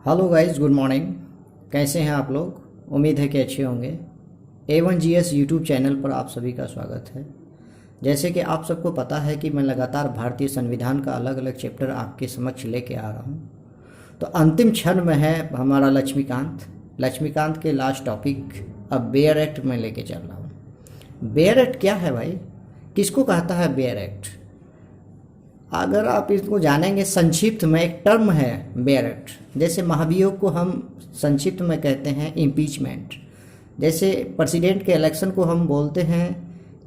Hello guys, good morning. कैसे हैं आप लोग? उम्मीद है कि अच्छे होंगे। A1GS यूट्यूब चैनल पर आप सभी का स्वागत है। जैसे कि आप सबको पता है कि मैं लगातार भारतीय संविधान का अलग अलग चैप्टर आपके समक्ष लेके आ रहा हूँ। तो अंतिम क्षण में है हमारा लक्ष्मीकांत के लास्ट टॉपिक अब बेयर एक्ट में लेके चल रहा हूँ। बेयर एक्ट क्या है भाई? किसको कहता है बेयर एक्ट? अगर आप इसको जानेंगे, संक्षिप्त में एक टर्म है बेयर एक्ट। जैसे महाभियोग को हम संक्षिप्त में कहते हैं इम्पीचमेंट। जैसे प्रेसिडेंट के इलेक्शन को हम बोलते हैं,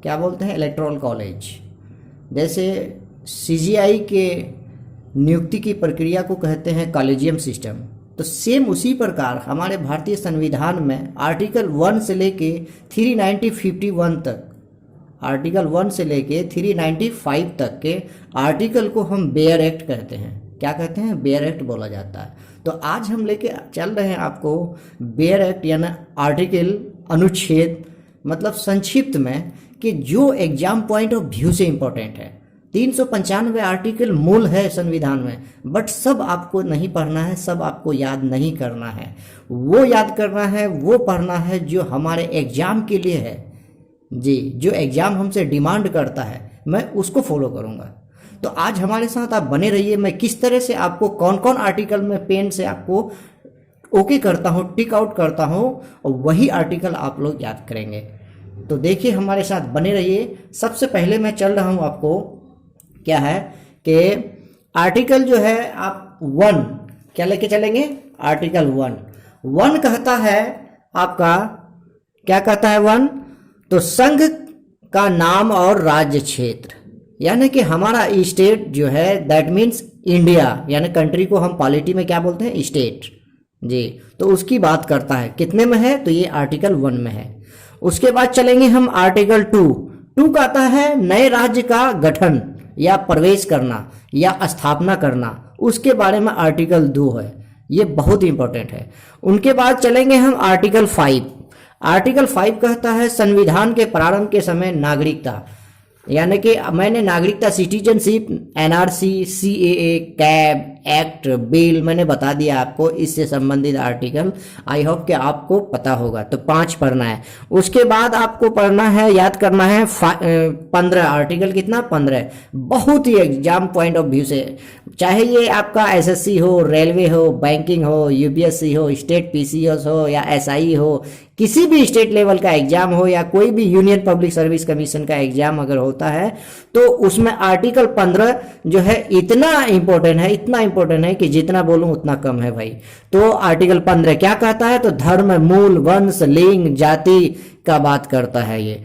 क्या बोलते हैं? Electoral college. जैसे CGI के नियुक्ति की प्रक्रिया को कहते हैं कॉलेजियम सिस्टम। तो सेम उसी प्रकार हमारे भारतीय संविधान में आर्टिकल 1 से लेके 391 तक, आर्टिकल 1 से लेके 395 तक के आर्टिकल को हम बेयर एक्ट कहते हैं। क्या कहते हैं? बेयर एक्ट बोला जाता है। तो आज हम लेके चल रहे हैं आपको बेयर एक्ट यानी आर्टिकल, अनुच्छेद, मतलब संक्षिप्त में कि जो एग्जाम पॉइंट ऑफ व्यू से इम्पोर्टेंट है। 395 आर्टिकल मूल है संविधान में, बट सब आपको नहीं पढ़ना है, सब आपको याद नहीं करना है। वो याद करना है, वो पढ़ना है जो हमारे एग्जाम के लिए है जी, जो एग्जाम हमसे डिमांड करता है, मैं उसको फॉलो करूंगा। तो आज हमारे साथ आप बने रहिए। मैं किस तरह से आपको कौन कौन आर्टिकल में पेन से आपको ओके करता हूँ, टिक आउट करता हूँ, और वही आर्टिकल आप लोग याद करेंगे। तो देखिए, हमारे साथ बने रहिए। सबसे पहले मैं चल रहा हूँ आपको, क्या है कि आर्टिकल जो है आप 1 क्या लेके चलेंगे? आर्टिकल 1 कहता है आपका, क्या कहता है 1? तो संघ का नाम और राज्य क्षेत्र, यानी कि हमारा स्टेट जो है, दैट मीन्स इंडिया, यानी कंट्री को हम पॉलिटी में क्या बोलते हैं? स्टेट जी। तो उसकी बात करता है। कितने में है? तो ये आर्टिकल 1 में है। उसके बाद चलेंगे हम आर्टिकल 2 कहता है नए राज्य का गठन या प्रवेश करना या स्थापना करना, उसके बारे में आर्टिकल 2 है। ये बहुत इंपॉर्टेंट है। उनके बाद चलेंगे हम आर्टिकल 5। आर्टिकल 5 कहता है संविधान के प्रारंभ के समय नागरिकता, यानी कि मैंने नागरिकता, citizenship, NRC, CAA, cab act, bill मैंने बता दिया आपको, इससे संबंधित आर्टिकल। आई होप कि आपको पता होगा। तो 5 पढ़ना है। उसके बाद आपको पढ़ना है, याद करना है 15 आर्टिकल। कितना? 15। बहुत ही एग्जाम पॉइंट ऑफ व्यू से, चाहे ये आपका SSC हो, रेलवे हो, बैंकिंग हो, UPSC हो, स्टेट PCS हो या SI हो, किसी भी स्टेट लेवल का एग्जाम हो या कोई भी यूनियन पब्लिक सर्विस कमीशन का एग्जाम अगर होता है, तो उसमें आर्टिकल 15 जो है इतना इंपॉर्टेंट है, इतना इंपॉर्टेंट है कि जितना बोलूं उतना कम है भाई। तो आर्टिकल 15 क्या कहता है? तो धर्म, मूल, वंश, लिंग, जाति का बात करता है ये,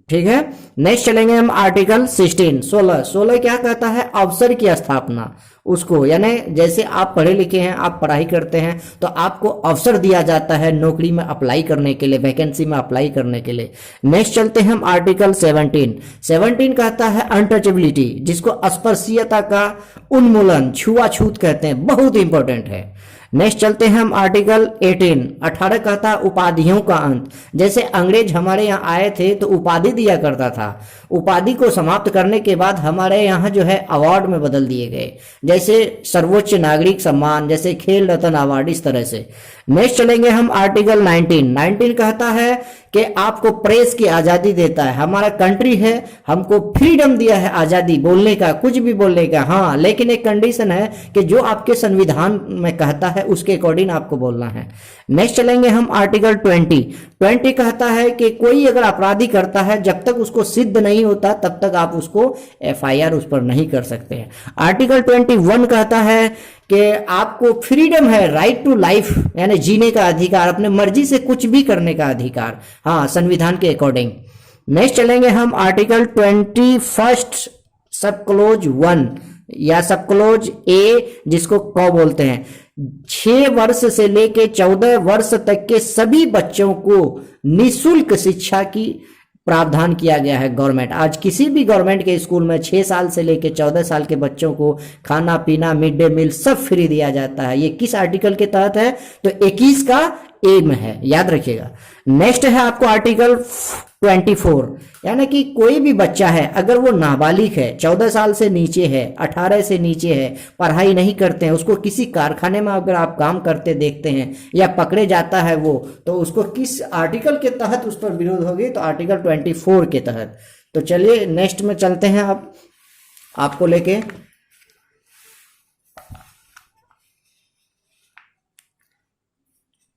ठीक है। नेक्स्ट चलेंगे हम आर्टिकल 16 क्या कहता है? अवसर की स्थापना, उसको, यानी जैसे आप पढ़े लिखे हैं, आप पढ़ाई करते हैं, तो आपको अवसर दिया जाता है नौकरी में अप्लाई करने के लिए, वैकेंसी में अप्लाई करने के लिए। नेक्स्ट चलते हैं हम आर्टिकल 17 कहता है अनटचेबिलिटी, जिसको स्पर्शीयता का उन्मूलन, छुआछूत कहते हैं, बहुत इंपॉर्टेंट है। नेक्स्ट चलते हैं हम आर्टिकल 18 कहता है उपाधियों का अंत। जैसे अंग्रेज हमारे यहाँ आए थे तो उपाधि दिया करता था, उपाधि को समाप्त करने के बाद हमारे यहाँ जो है अवार्ड में बदल दिए गए, जैसे सर्वोच्च नागरिक सम्मान, जैसे खेल रत्न अवार्ड, इस तरह से। नेक्स्ट चलेंगे हम आर्टिकल 19 कहता है कि आपको प्रेस की आजादी देता है। हमारा कंट्री है, हमको फ्रीडम दिया है, आजादी बोलने का, कुछ भी बोलने का। हाँ, लेकिन एक कंडीशन है कि जो आपके संविधान में कहता है उसके अकॉर्डिंग आपको बोलना है। नेक्स्ट चलेंगे हम आर्टिकल 20 कहता है कि कोई अगर अपराधी करता है, जब तक उसको सिद्ध नहीं होता तब तक आप उसको FIR उस पर नहीं कर सकते हैं। आर्टिकल 21 कहता है कि आपको फ्रीडम है, राइट टू लाइफ, यानी जीने का अधिकार, अपने मर्जी से कुछ भी करने का अधिकार, हाँ, संविधान के अकॉर्डिंग। नेक्स्ट चलेंगे हम आर्टिकल 21 सब क्लोज 1 या सब क्लोज A, जिसको क बोलते हैं। 6 वर्ष से लेके 14 वर्ष तक के सभी बच्चों को निःशुल्क शिक्षा की प्रावधान किया गया है गवर्नमेंट। आज किसी भी गवर्नमेंट के स्कूल में 6 साल से लेकर 14 साल के बच्चों को खाना पीना, मिड डे मील सब फ्री दिया जाता है। ये किस आर्टिकल के तहत है? तो 21 का ए में है, याद रखिएगा। नेक्स्ट है आपको आर्टिकल 24, यानी कि कोई भी बच्चा है अगर वो नाबालिग है, 14 साल से नीचे है, 18 से नीचे है, पढ़ाई नहीं करते हैं, उसको किसी कारखाने में अगर आप काम करते देखते हैं या पकड़े जाता है वो, तो उसको किस आर्टिकल के तहत उस पर विरोध होगी? तो आर्टिकल 24 के तहत। तो चलिए नेक्स्ट में चलते हैं आप आपको लेके।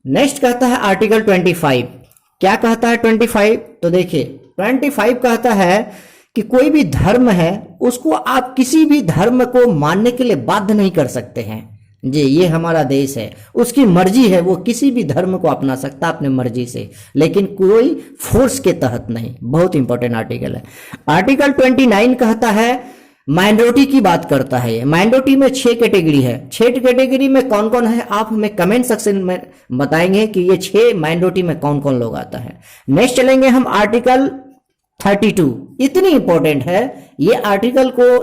नेक्स्ट कहता है आर्टिकल 25। क्या कहता है 25? तो देखिए 25 कहता है कि कोई भी धर्म है उसको आप किसी भी धर्म को मानने के लिए बाध्य नहीं कर सकते हैं जी। ये हमारा देश है, उसकी मर्जी है, वो किसी भी धर्म को अपना सकता अपने मर्जी से, लेकिन कोई फोर्स के तहत नहीं। बहुत इंपॉर्टेंट आर्टिकल है। आर्टिकल 29 कहता है, माइनॉरिटी की बात करता है। ये माइनॉरिटी में 6 कैटेगरी है। 6 कैटेगरी में कौन कौन है आप हमें कमेंट सेक्शन में बताएंगे कि ये 6 माइनॉरिटी में कौन कौन लोग आता है। नेक्स्ट चलेंगे हम आर्टिकल 32। इतनी इंपॉर्टेंट है ये आर्टिकल को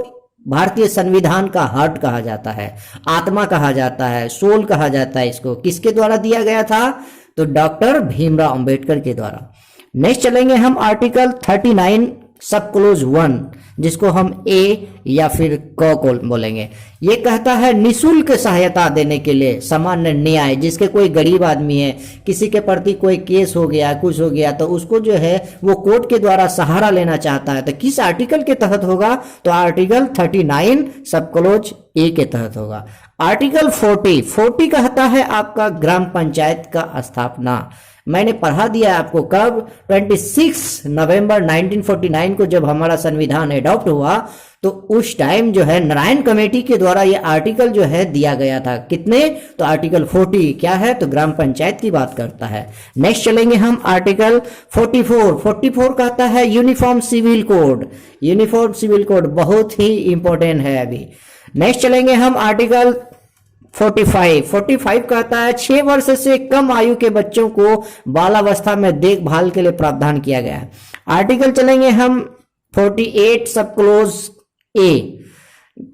भारतीय संविधान का हार्ट कहा जाता है, आत्मा कहा जाता है, सोल कहा जाता है। इसको किसके द्वारा दिया गया था? तो डॉक्टर भीमराव अंबेडकर के द्वारा। नेक्स्ट चलेंगे हम आर्टिकल 39 सब क्लोज 1, जिसको हम ए या फिर क को बोलेंगे। ये कहता है निशुल्क सहायता देने के लिए सामान्य न्याय। जिसके कोई गरीब आदमी है, किसी के प्रति कोई केस हो गया, कुछ हो गया, तो उसको जो है वो कोर्ट के द्वारा सहारा लेना चाहता है, तो किस आर्टिकल के तहत होगा? तो आर्टिकल 39 सब क्लोज ए के तहत होगा। आर्टिकल 40 कहता है आपका ग्राम पंचायत का स्थापना। मैंने पढ़ा दिया आपको कब? 26 नवंबर 1949 को जब हमारा संविधान एडॉप्ट हुआ, तो उस टाइम जो है नारायण कमेटी के द्वारा ये आर्टिकल जो है दिया गया था। कितने? तो आर्टिकल 40 क्या है? तो ग्राम पंचायत की बात करता है। नेक्स्ट चलेंगे हम आर्टिकल 44 कहता है uniform civil code. Uniform civil code बहुत ही इंपॉर्टेंट है अभी। नेक्स्ट चलेंगे हम आर्टिकल 45 कहता है 6 वर्ष से कम आयु के बच्चों को बालावस्था में देखभाल के लिए प्रावधान किया गया है। आर्टिकल चलेंगे हम 48 सब क्लोज ए,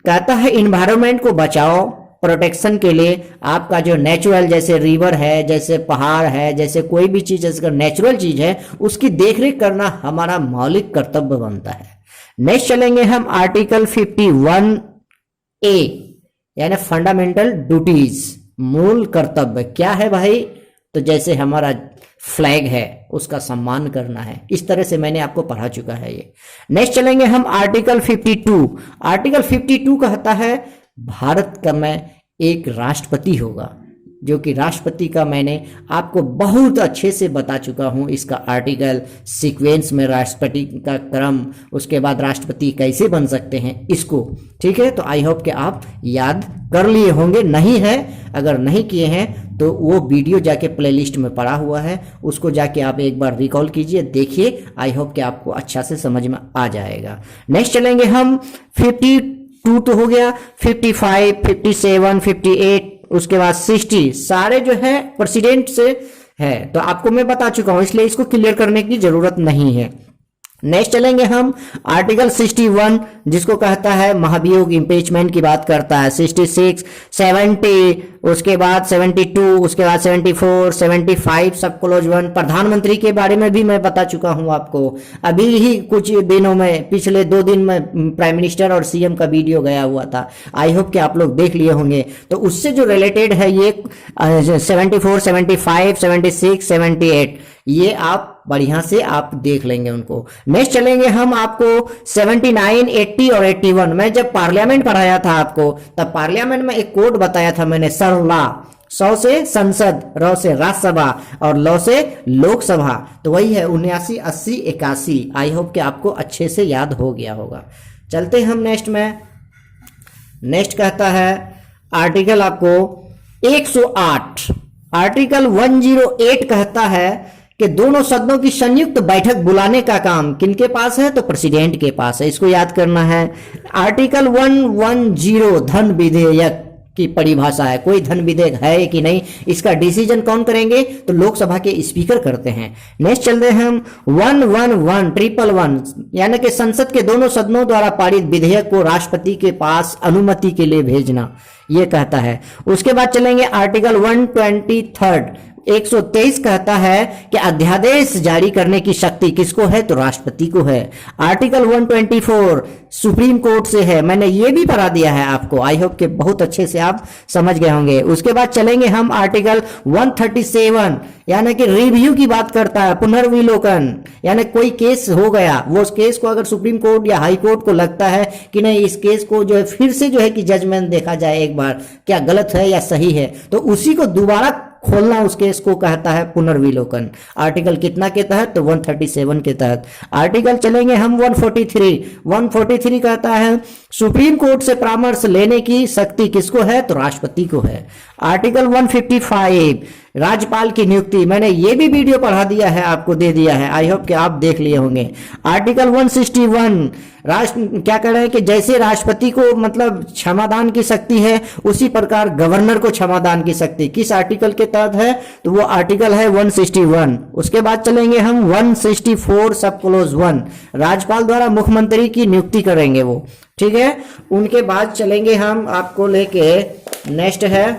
कहता है इन्वायरमेंट को बचाओ, प्रोटेक्शन के लिए आपका जो नेचुरल, जैसे रिवर है, जैसे पहाड़ है, जैसे कोई भी चीज अगर नेचुरल चीज है उसकी देखरेख करना हमारा मौलिक कर्तव्य बनता है। नेक्स्ट चलेंगे हम आर्टिकल 51 ए, यानी फंडामेंटल ड्यूटीज, मूल कर्तव्य। क्या है भाई? तो जैसे हमारा फ्लैग है उसका सम्मान करना है। इस तरह से मैंने आपको पढ़ा चुका है ये। नेक्स्ट चलेंगे हम आर्टिकल 52। आर्टिकल 52 कहता है भारत का में एक राष्ट्रपति होगा, जो कि राष्ट्रपति का मैंने आपको बहुत अच्छे से बता चुका हूं। इसका आर्टिकल सीक्वेंस में राष्ट्रपति का क्रम, उसके बाद राष्ट्रपति कैसे बन सकते हैं इसको, ठीक है। तो आई होप कि आप याद कर लिए होंगे। नहीं है, अगर नहीं किए हैं तो वो वीडियो जाके प्लेलिस्ट में पड़ा हुआ है, उसको जाके आप एक बार रिकॉल कीजिए, देखिए। आई होप कि आपको अच्छा से समझ में आ जाएगा। नेक्स्ट चलेंगे हम 52 तो हो गया, 55, 57, 58, उसके बाद 60 सारे जो है प्रेसिडेंट से है, तो आपको मैं बता चुका हूं, इसलिए इसको क्लियर करने की जरूरत नहीं है। नेक्स्ट चलेंगे हम आर्टिकल 61, जिसको कहता है महाभियोग इम्पीचमेंट की बात करता है। 66, 70, उसके बाद 72, उसके बाद 74, 75 सब क्लोज 1। प्रधानमंत्री के बारे में भी मैं बता चुका हूं आपको। अभी ही कुछ दिनों में, पिछले 2 दिन में प्राइम मिनिस्टर और सीएम का वीडियो गया हुआ था। आई होप कि आप लोग देख लिए होंगे। तो उससे जो रिलेटेड है ये 74, 75, 76, 78, ये आप बढ़िया से आप देख लेंगे उनको। नेक्स्ट चलेंगे हम आपको 79, 80 और 81। मैं जब पार्लियामेंट पढ़ाया था आपको, तब पार्लियामेंट में एक कोड बताया था मैंने, सरला। 100 से संसद, र से राज्यसभा और ल से लोकसभा, तो वही है 79, 80, 81। आई होप कि आपको अच्छे से याद हो गया होगा। चलते हम नेक्स्ट में। नेक्स्ट कहता है आर्टिकल आपको 108। आर्टिकल 108 कहता है कि दोनों सदनों की संयुक्त बैठक बुलाने का काम किनके पास है? तो प्रेसिडेंट के पास है। इसको याद करना है। आर्टिकल 110 धन विधेयक की परिभाषा है। कोई धन विधेयक है कि नहीं, इसका डिसीजन कौन करेंगे? तो लोकसभा के स्पीकर करते हैं। नेक्स्ट चलते हैं हम 111, यानी कि संसद के दोनों सदनों द्वारा पारित विधेयक को राष्ट्रपति के पास अनुमति के लिए भेजना, ये कहता है। उसके बाद चलेंगे आर्टिकल 123, 123 कहता है कि अध्यादेश जारी करने की शक्ति किसको है, तो राष्ट्रपति को है। आर्टिकल 124 सुप्रीम कोर्ट से है, मैंने ये भी पढ़ा दिया है आपको, आई होप कि बहुत अच्छे से आप समझ गए होंगे। उसके बाद चलेंगे हम आर्टिकल 137, यानी कि रिव्यू की बात करता है, पुनर्विलोकन, यानी कोई केस हो गया, वो उस केस को अगर सुप्रीम कोर्ट या हाई कोर्ट को लगता है कि नहीं इस केस को जो है फिर से जो है कि जजमेंट देखा जाए एक बार, क्या गलत है या सही है, तो उसी को दोबारा खोलना उस केस को कहता है पुनर्विलोकन। आर्टिकल कितना के तहत, तो 137 के तहत। आर्टिकल चलेंगे हम 143 कहता है सुप्रीम कोर्ट से परामर्श लेने की शक्ति किसको है, तो राष्ट्रपति को है। आर्टिकल 155 राज्यपाल की नियुक्ति, मैंने ये भी वीडियो पढ़ा दिया है, आपको दे दिया है, आई होप कि आप देख लिए होंगे। आर्टिकल 161 क्या कह रहे हैं कि जैसे राष्ट्रपति को मतलब क्षमादान की शक्ति है, उसी प्रकार गवर्नर को क्षमादान की शक्ति किस आर्टिकल के तहत है, तो वो आर्टिकल है 161। उसके बाद चलेंगे हम 164 सब क्लोज 1, राज्यपाल द्वारा मुख्यमंत्री की नियुक्ति करेंगे वो, ठीक है। उनके बाद चलेंगे हम आपको लेके नेक्स्ट है,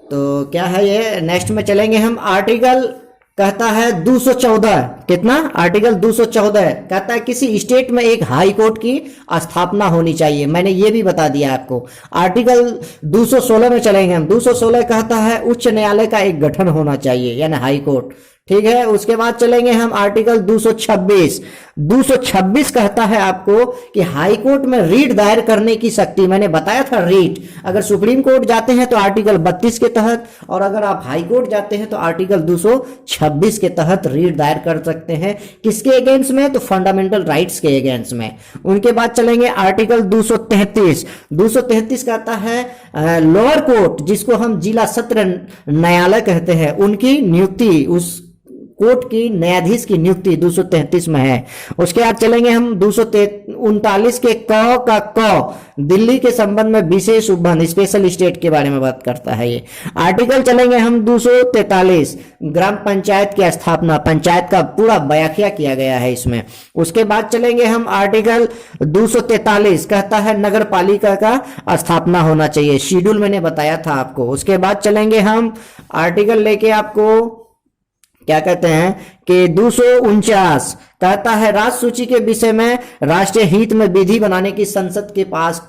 तो क्या है ये, नेक्स्ट में चलेंगे हम आर्टिकल कहता है 214, कितना, आर्टिकल 214 कहता है किसी स्टेट में एक हाई कोर्ट की स्थापना होनी चाहिए, मैंने ये भी बता दिया आपको। आर्टिकल 216 में चलेंगे हम, 216 कहता है उच्च न्यायालय का एक गठन होना चाहिए, यानी हाई कोर्ट, ठीक है। उसके बाद चलेंगे हम आर्टिकल 226 कहता है आपको कि हाई कोर्ट में रीट दायर करने की शक्ति, मैंने बताया था रीट, अगर सुप्रीम कोर्ट जाते हैं तो आर्टिकल 32 के तहत, और अगर आप हाई कोर्ट जाते हैं तो आर्टिकल 226 के तहत रीट दायर कर सकते हैं, किसके अगेंस्ट में, तो फंडामेंटल राइट्स के अगेंस्ट में। उनके बाद चलेंगे आर्टिकल 233 कहता है लोअर कोर्ट, जिसको हम जिला सत्र न्यायालय कहते हैं, उनकी नियुक्ति, उस कोर्ट की न्यायाधीश की नियुक्ति 233 में है। उसके बाद चलेंगे हम 239 के क दिल्ली के संबंध में विशेष उपबंध, स्पेशल स्टेट के बारे में बात करता है ये। आर्टिकल चलेंगे हम 243 ग्राम पंचायत की स्थापना, पंचायत का पूरा व्याख्या किया गया है इसमें। उसके बाद चलेंगे हम आर्टिकल 243 कहता है नगर पालिका का स्थापना होना चाहिए, शेड्यूल मैंने बताया था आपको। उसके बाद चलेंगे हम आर्टिकल लेके आपको क्या कहते हैं कि 249 कहता है राज्य सूची के विषय में राष्ट्रीय हित में विधि बनाने की संसद के पास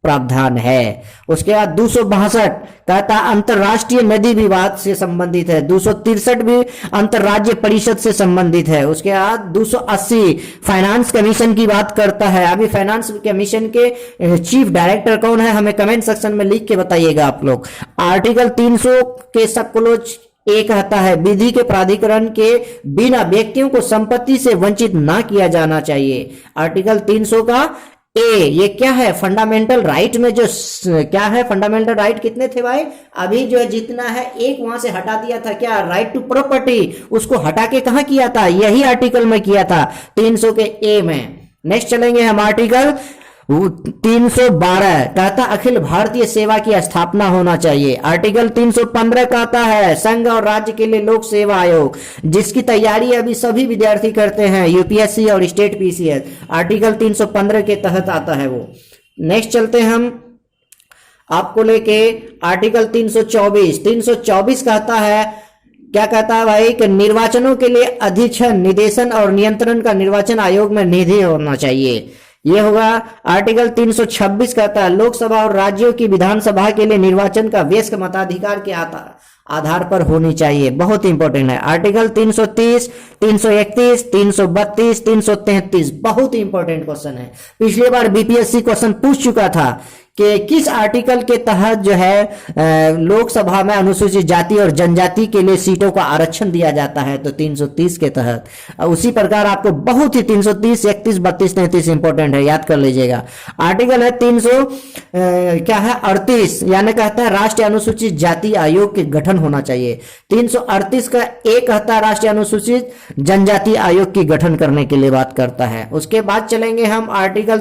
प्रावधान है। उसके बाद 262 कहता है अंतरराष्ट्रीय नदी विवाद से संबंधित है, 263 भी अंतरराज्य परिषद से संबंधित है। उसके बाद 280 फाइनेंस कमीशन की बात करता है। अभी फाइनेंस कमीशन के चीफ डायरेक्टर कौन है, हमें कमेंट सेक्शन में लिख के बताइएगा आप लोग। आर्टिकल 300 के सब क्लोज एक कहता है विधि के प्राधिकरण के बिना व्यक्तियों को संपत्ति से वंचित ना किया जाना चाहिए। आर्टिकल 300 का ए, ये क्या है, फंडामेंटल राइट में जो क्या है, फंडामेंटल राइट कितने थे भाई, अभी जो है जितना है एक वहां से हटा दिया था, क्या, राइट टू प्रॉपर्टी, उसको हटा के कहां किया था, यही आर्टिकल में किया था 300 के ए में। नेक्स्ट चलेंगे हम आर्टिकल 312 कहता अखिल भारतीय सेवा की स्थापना होना चाहिए। आर्टिकल 315 कहता है संघ और राज्य के लिए लोक सेवा आयोग, जिसकी तैयारी अभी सभी विद्यार्थी करते हैं, यूपीएससी और स्टेट पीसीएस, आर्टिकल 315 के तहत आता है वो। नेक्स्ट चलते हम आपको लेके आर्टिकल 324 कहता है, क्या कहता है भाई कि निर्वाचनों के लिए अधीक्षण, निदेशन और नियंत्रण का निर्वाचन आयोग में निधि होना चाहिए, ये होगा। आर्टिकल 326 कहता है लोकसभा और राज्यों की विधानसभा के लिए निर्वाचन का वयस्क मताधिकार के आधार पर होनी चाहिए, बहुत इंपॉर्टेंट है। आर्टिकल 330, 331, 332, 333 बहुत इंपॉर्टेंट क्वेश्चन है, पिछली बार बीपीएससी क्वेश्चन पूछ चुका था कि किस आर्टिकल के तहत जो है लोकसभा में अनुसूचित जाति और जनजाति के लिए सीटों का आरक्षण दिया जाता है, तो 330 के तहत। उसी प्रकार आपको बहुत ही 330, 31, 32, 33 इंपॉर्टेंट है, याद कर लीजिएगा। आर्टिकल है 38, यानी कहता है राष्ट्रीय अनुसूचित जाति आयोग के गठन होना चाहिए। 338 का एक कहता है राष्ट्रीय अनुसूचित जनजाति आयोग की गठन करने के लिए बात करता है। उसके बाद चलेंगे हम आर्टिकल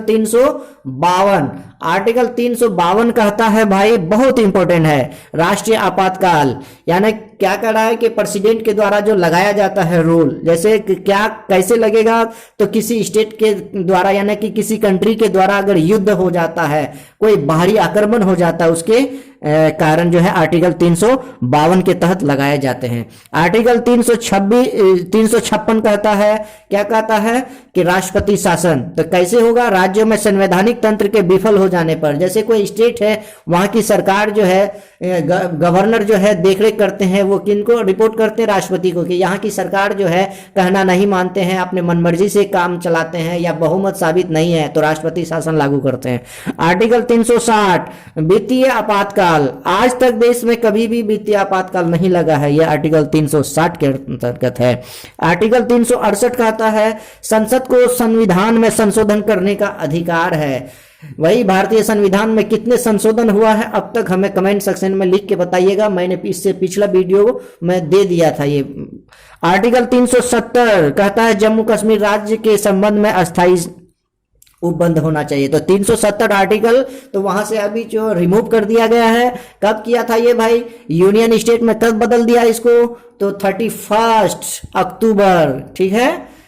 352 कहता है भाई बहुत इंपॉर्टेंट है, राष्ट्रीय आपातकाल, यानी क्या कर रहा है कि प्रेसिडेंट के द्वारा जो लगाया जाता है रूल, जैसे क्या कैसे लगेगा, तो किसी स्टेट के द्वारा यानी कि किसी कंट्री के द्वारा अगर युद्ध हो जाता है, कोई बाहरी आक्रमण हो जाता है, उसके कारण जो है आर्टिकल 352 के तहत लगाए जाते हैं। आर्टिकल 356 कहता है, क्या कहता है कि राष्ट्रपति शासन। तो कैसे होगा? राज्यों में संवैधानिक तंत्र के विफल हो जाने पर, जैसे कोई स्टेट है वहां की सरकार जो है, गवर्नर जो है देखरेख करते हैं, वो किनको रिपोर्ट करते हैं? राष्ट्रपति को, कि यहाँ की सरकार जो है कहना नहीं मानते हैं, अपने मनमर्जी से काम चलाते हैं या बहुमत साबित नहीं है, तो राष्ट्रपति शासन लागू करते हैं। आर्टिकल 360 वित्तीय आपातकाल। आज तक देश में कभी भी वित्तीय आपातकाल नहीं लगा है, यह आर्टिकल 360 के अंतर्गत है। आर्टिकल 368 कहता है संसद को संविधान में संशोधन करने का अधिकार है। वही भारतीय संविधान में कितने संशोधन हुआ है अब तक, हमें कमेंट सेक्शन में लिख के बताइएगा। मैंने इससे पिछला वीडियो में दे दिया था ये। आर्टिकल 370 कहता है जम्मू कश्मीर राज्य के संबंध में अस्थायी उपबंध होना चाहिए। तो 370 आर्टिकल तो वहां से अभी जो रिमूव कर दिया गया है। कब किया था ये भाई? यूनियन स्टेट में कब बदल दिया इसको? तो 31 अक्टूबर, ठीक है।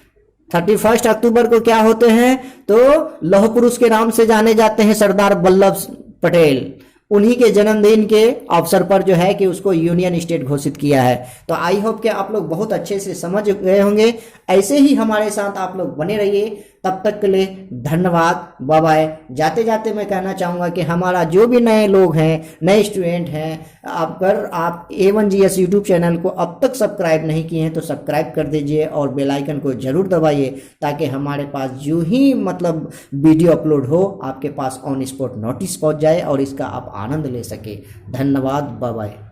31 अक्टूबर को क्या होते हैं? तो लौह पुरुष के नाम से जाने जाते हैं सरदार वल्लभ पटेल। उन्हीं के जन्मदिन के अवसर पर जो है कि उसको यूनियन स्टेट घोषित किया है। तो आई होप कि आप लोग बहुत अच्छे से समझ गए होंगे। ऐसे ही हमारे साथ आप लोग बने रहिए। तब तक के लिए धन्यवाद, बाय बाय। जाते जाते मैं कहना चाहूँगा कि हमारा जो भी नए लोग हैं, नए स्टूडेंट हैं, अगर आप A1GS यूट्यूब चैनल को अब तक सब्सक्राइब नहीं किए हैं तो सब्सक्राइब कर दीजिए और बेल आइकन को जरूर दबाइए, ताकि हमारे पास जो ही मतलब वीडियो अपलोड हो आपके पास ऑन स्पॉट नोटिस पहुंच जाए और इसका आप आनंद ले सके। धन्यवाद, बाय बाय।